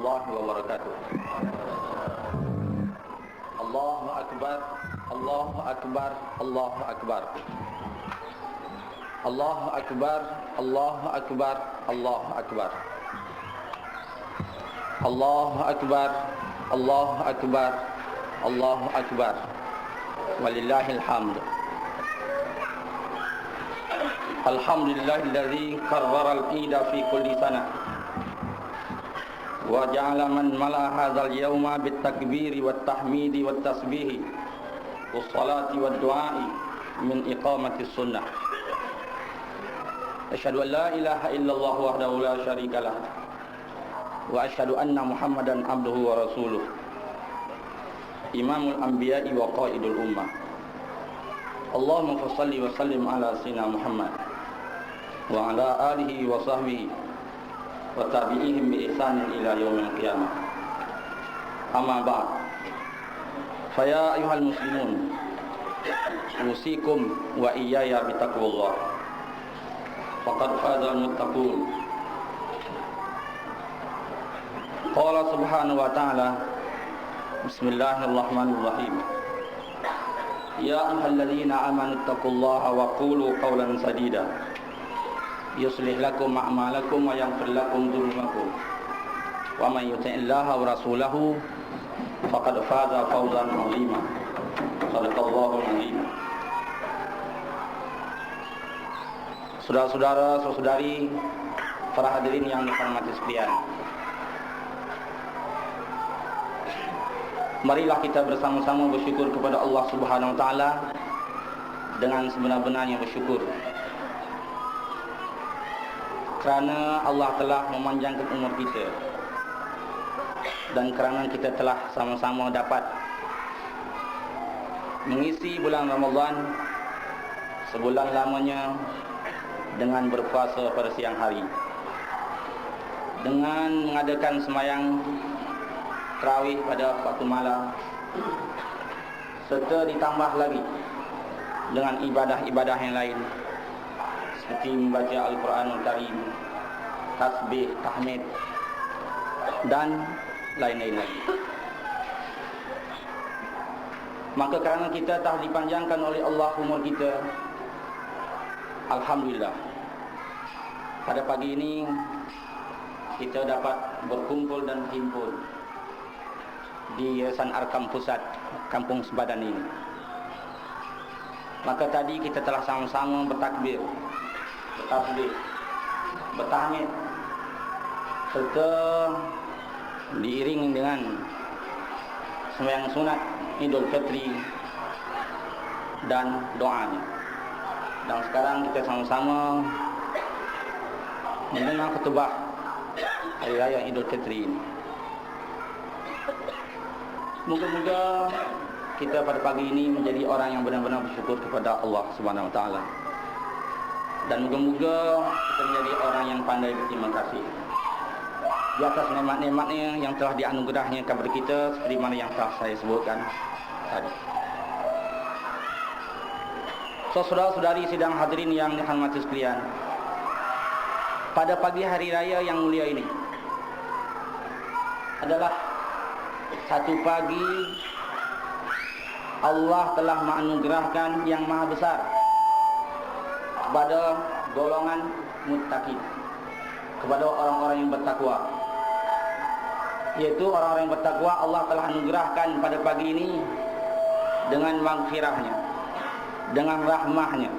warahmatullahi wabarakatuh. Allahu akbar, Allahu akbar, Allahu akbar. Allahu akbar, Allahu akbar, Allahu akbar. Allahu akbar, Allahu akbar, Allahu akbar. Walillahil hamd. Alhamdulillahilladzi karrara al-ida fi kulli sana wa ja'ala man mala'a hadzal yawma bit-takbiri wat-tahmidi wat-tasbihi was-salati wad-du'a'i min iqamati sunnah. Asyhadu an la ilaha illallah wahdahu la syarika lah wa asyhadu anna Muhammadan abduhu wa rasuluh. Imamul anbiya'i wa qaidul ummah. Allahumma shalli wa sallim ala sayyidina Muhammad wa ala alihi wa sahbihi wa tabi'ihim bi ihsanin ila yaumil qiyamah. Amma ba'd. Fa ya ayyuhal muslimun, usikum wa iyaya bi taqwallah. Faqad fazal muttaqun. Qala subhanahu wa ta'ala, bismillahirrahmanirrahim. Ya ayyuhalladzina amanu taqullaha wa qulu qawlan sadida yuslih lakum a'malakum wa yaghfir lakum dhunubakum wa may yuti'illaha wa rasulahu faqad faza fawzan 'azima. Shadaqallahu 'azim. Saudara-saudara, saudari, para hadirin yang dihormati sekalian, marilah kita bersama-sama bersyukur kepada Allah Subhanahu wa taala dengan sebenar-benarnya bersyukur. Kerana Allah telah memanjangkan umur kita dan kerana kita telah sama-sama dapat mengisi bulan Ramadan sebulan lamanya dengan berpuasa pada siang hari, dengan mengadakan sembahyang tarawih pada waktu malam, serta ditambah lagi dengan ibadah-ibadah yang lain seperti membaca Al-Quranul Karim, tasbih, tahmid dan lain-lain lagi. Maka kerana kita telah dipanjangkan oleh Allah umur kita, alhamdulillah, pada pagi ini kita dapat berkumpul dan berhimpun di Yayasan Arkam Pusat Kampung Sempadan ini. Maka tadi kita telah sama-sama bertakbir, bertasbih, bertahmid, serta diiringi dengan sembahyang sunat Idul Fitri dan doanya. Dan sekarang kita sama-sama mendengar khutbah Hari Raya Idul Fitri ini. Moga-moga kita pada pagi ini menjadi orang yang benar-benar bersyukur kepada Allah Subhanahu wa taala. Dan moga-moga kita menjadi orang yang pandai berterima kasih di atas nikmat-nikmatnya yang telah dianugerahnya kepada kita, seperti mana yang telah saya sebutkan tadi. Saudara-saudari sidang hadirin yang dihormati sekalian, pada pagi hari raya yang mulia ini adalah satu pagi Allah telah menganugerahkan yang maha besar kepada golongan muttaqin, kepada orang-orang yang bertakwa. Yaitu orang-orang yang bertakwa Allah telah anugerahkan pada pagi ini dengan maghfirahnya, dengan rahmahnya,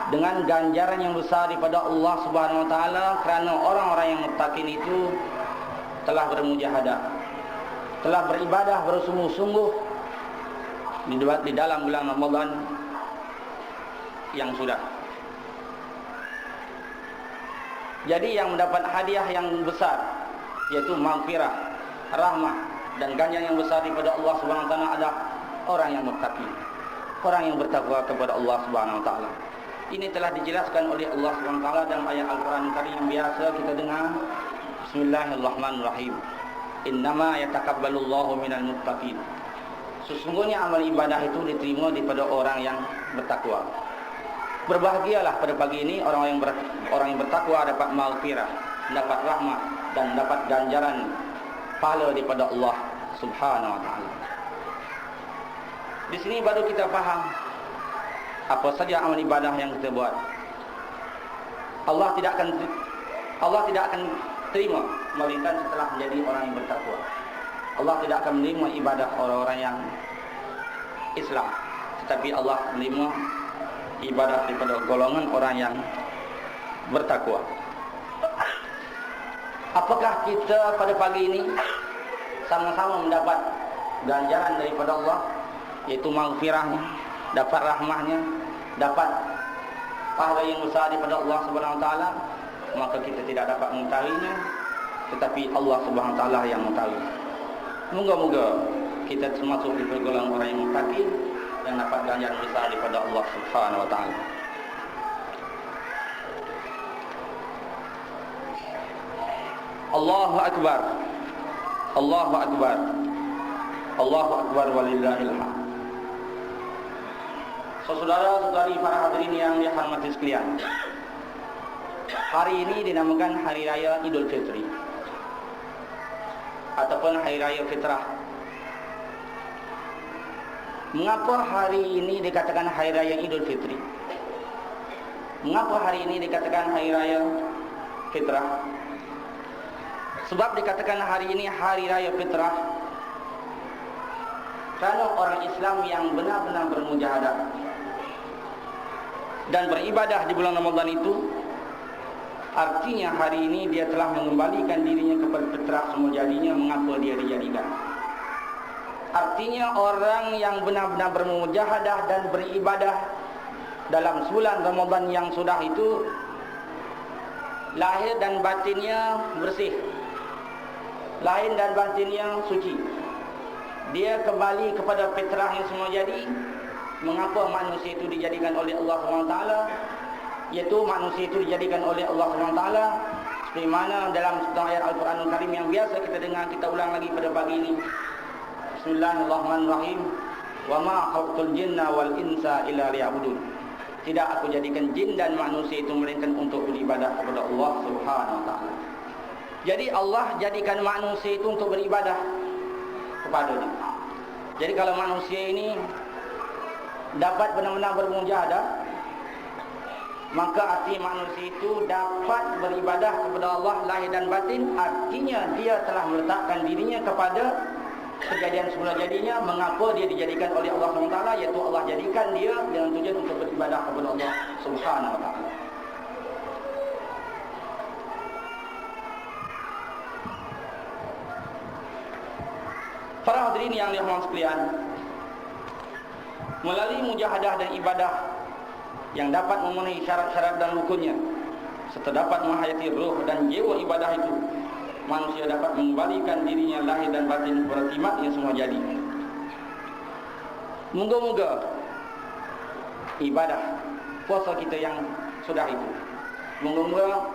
dengan ganjaran yang besar daripada Allah Subhanahu wa taala, kerana orang-orang yang muttaqin itu telah bermujahadah, telah beribadah bersungguh-sungguh di dalam bulan Ramadan yang sudah. Jadi yang mendapat hadiah yang besar, yaitu maghfirah, rahmah dan ganjaran yang besar daripada Allah Subhanahu wa taala adalah orang yang muttaqin, orang yang bertakwa kepada Allah Subhanahu wa taala. Ini telah dijelaskan oleh Allah Subhanahu wa taala dalam ayat Al-Quran Karim yang biasa kita dengar. Bismillahirrahmanirrahim. Innama yataqabbalullahu minal muttaqin. Sesungguhnya amal ibadah itu diterima daripada orang yang bertakwa. Berbahagialah pada pagi ini orang yang bertakwa dapat maghfirah, dapat rahmat dan dapat ganjaran pahala daripada Allah Subhanahu wa taala. Di sini baru kita faham apa saja amal ibadah yang kita buat. Allah tidak akan terima melainkan setelah menjadi orang yang bertakwa. Allah tidak akan menerima ibadah orang-orang yang Islam, tetapi Allah menerima ibadah daripada golongan orang yang bertakwa. Apakah kita pada pagi ini sama-sama mendapat ganjaran daripada Allah, yaitu maghfirahnya, dapat rahmahnya, dapat pahala yang besar daripada Allah Subhanahu wa taala? Maka kita tidak dapat mengetahuinya, tetapi Allah Subhanahu wa taala yang mengetahui. Moga-moga kita termasuk di golongan orang yang muttaqin yang dapat ganjaran besar daripada Allah Subhanahu wa taala. Allahu akbar. Allahu akbar. Allahu akbar walillahil hamd. Saudara-saudari para hadirin yang dihormati sekalian, hari ini dinamakan Hari Raya Idul Fitri ataupun Hari Raya Fitrah. Mengapa hari ini dikatakan Hari Raya Idul Fitri? Mengapa hari ini dikatakan Hari Raya Fitrah? Sebab dikatakan hari ini Hari Raya Fitrah kerana orang Islam yang benar-benar bermujahadah dan beribadah di bulan Ramadan itu, artinya hari ini dia telah mengembalikan dirinya kepada fitrah semula jadinya mengapa dia dijadikan. Artinya orang yang benar-benar bermujahadah dan beribadah dalam sebulan Ramadan yang sudah itu, lahir dan batinnya bersih, lahir dan batinnya suci. Dia kembali kepada fitrah yang semula jadi. Mengapa manusia itu dijadikan oleh Allah SWT? Iaitu manusia itu dijadikan oleh Allah SWT seperti mana dalam sebuah ayat Al-Quranul Karim yang biasa kita dengar, kita ulang lagi pada pagi ini. Bismillahirrahmanirrahim. Wa ma khalaqtul jinna wal insa illa liya'budun. Tidak aku jadikan jin dan manusia itu melainkan untuk beribadah kepada Allah Subhanahu wa taala. Jadi Allah jadikan manusia itu untuk beribadah kepada-Nya. Jadi kalau manusia ini dapat benar-benar bermujahadah, maka arti manusia itu dapat beribadah kepada Allah lahir dan batin. Artinya dia telah meletakkan dirinya kepada kejadian semula jadinya. Mengapa dia dijadikan oleh Allah SWT? Iaitu Allah jadikan dia dengan tujuan untuk beribadah kepada Allah Subhanahu wa taala. Para hadirin yang dirahmati sekalian, melalui mujahadah dan ibadah yang dapat memenuhi syarat-syarat dan rukunnya, serta dapat menghayati ruh dan jiwa ibadah itu, manusia dapat mengembalikan dirinya lahir dan batin kepada timat yang semua jadi. Moga-moga ibadah puasa kita yang sudah itu, moga-moga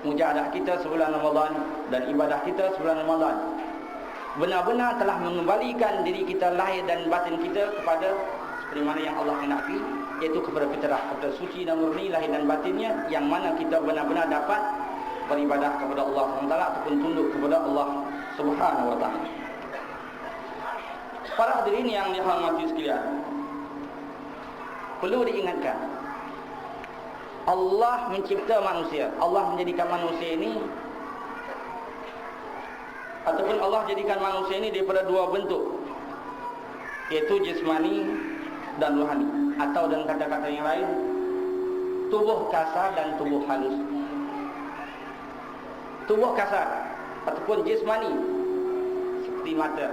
mujahadah kita sebulan Ramadan dan ibadah kita sebulan Ramadan benar-benar telah mengembalikan diri kita lahir dan batin kita kepada seperti mana yang Allah hendaki, iaitu kepada fitrah, kepada suci dan murni lahir dan batinnya, yang mana kita benar-benar dapat beribadah kepada Allah SWT ataupun tunduk kepada Allah Subhanahu wa taala. Para hadirin yang dihormati sekalian, perlu diingatkan, Allah mencipta manusia, Allah menjadikan manusia ini, ataupun Allah jadikan manusia ini daripada dua bentuk, iaitu jismani dan rohani, atau dengan kata-kata yang lain, tubuh kasar dan tubuh halus. Tubuh kasar ataupun jismani seperti mata,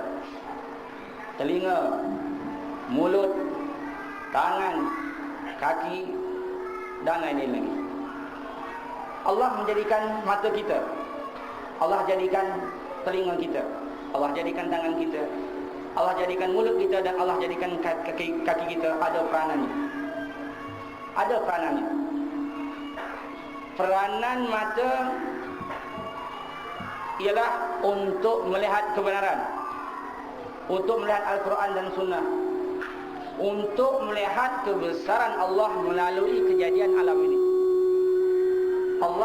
telinga, mulut, tangan, kaki dan lain-lain. Allah menjadikan mata kita, Allah jadikan telinga kita, Allah jadikan tangan kita, Allah jadikan mulut kita, dan Allah jadikan kaki kita. Ada peranannya. Ada peranannya. Peranan mata ialah untuk melihat kebenaran, untuk melihat Al-Quran dan Sunnah, untuk melihat kebesaran Allah melalui kejadian alam ini. Allah